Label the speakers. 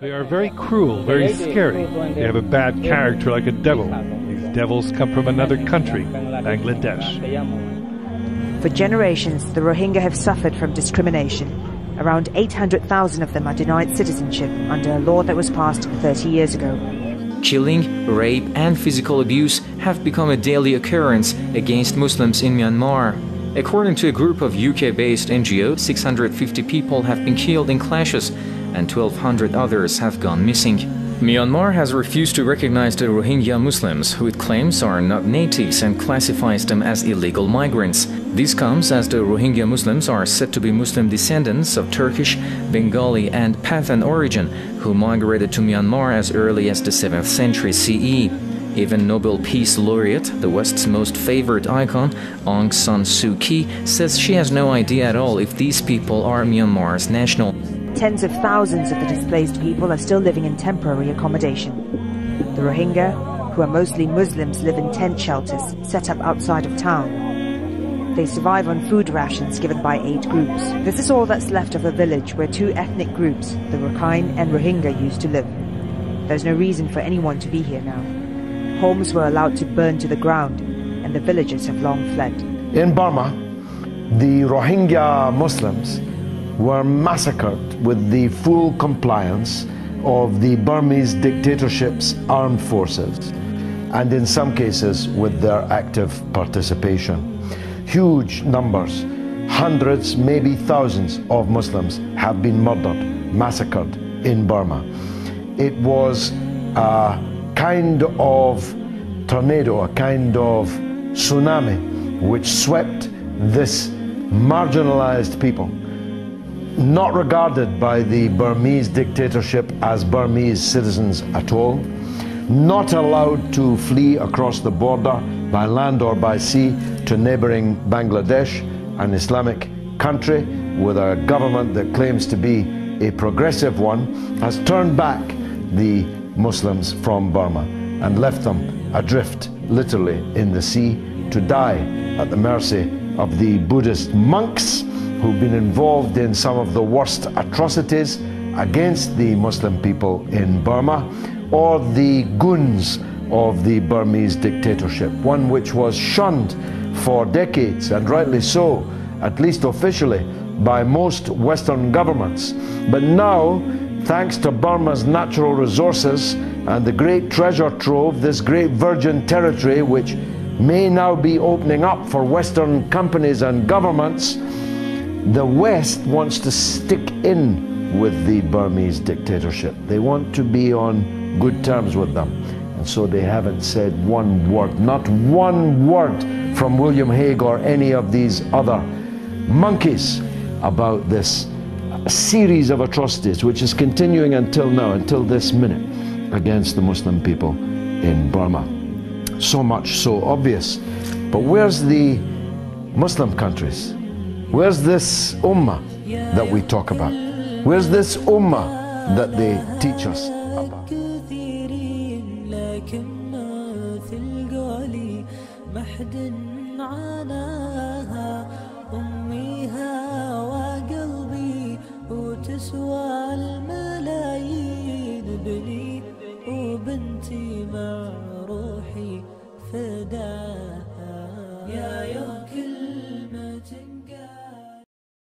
Speaker 1: They are very cruel, very scary. They have a bad character like a devil. These devils come from another country, Bangladesh.
Speaker 2: For generations, the Rohingya have suffered from discrimination. Around 800,000 of them are denied citizenship under a law that was passed 30 years ago.
Speaker 3: Killing, rape and physical abuse have become a daily occurrence against Muslims in Myanmar. According to a group of UK-based NGOs, 650 people have been killed in clashes and 1,200 others have gone missing. Myanmar has refused to recognize the Rohingya Muslims, who it claims are not natives, and classifies them as illegal migrants. This comes as the Rohingya Muslims are said to be Muslim descendants of Turkish, Bengali and Pathan origin, who migrated to Myanmar as early as the 7th century CE. Even Nobel Peace Laureate, the West's most favored icon, Aung San Suu Kyi, says she has no idea at all if these people are Myanmar's national.
Speaker 2: Tens of thousands of the displaced people are still living in temporary accommodation. The Rohingya, who are mostly Muslims, live in tent shelters set up outside of town. They survive on food rations given by aid groups. This is all that's left of a village where two ethnic groups, the Rakhine and Rohingya, used to live. There's no reason for anyone to be here now. Homes were allowed to burn to the ground, and the villagers have long fled.
Speaker 4: In Burma, the Rohingya Muslims were massacred with the full compliance of the Burmese dictatorship's armed forces, and in some cases with their active participation. Huge numbers, hundreds, maybe thousands of Muslims have been murdered, massacred in Burma. It was a kind of tornado, a kind of tsunami which swept this marginalized people, not regarded by the Burmese dictatorship as Burmese citizens at all, not allowed to flee across the border by land or by sea to neighboring Bangladesh, an Islamic country with a government that claims to be a progressive one, has turned back the Muslims from Burma and left them adrift, literally, in the sea to die at the mercy of the Buddhist monks who've been involved in some of the worst atrocities against the Muslim people in Burma, or the goons of the Burmese dictatorship, one which was shunned for decades, and rightly so, at least officially, by most Western governments. But now, thanks to Burma's natural resources and the great treasure trove, this great virgin territory which may now be opening up for Western companies and governments, the West wants to stick in with the Burmese dictatorship. They want to be on good terms with them. And so they haven't said one word, not one word from William Hague or any of these other monkeys about this series of atrocities which is continuing until now, until this minute, against the Muslim people in Burma. So much so obvious. But where's the Muslim countries? Where's this ummah that we talk about? Where's this ummah that they teach us about?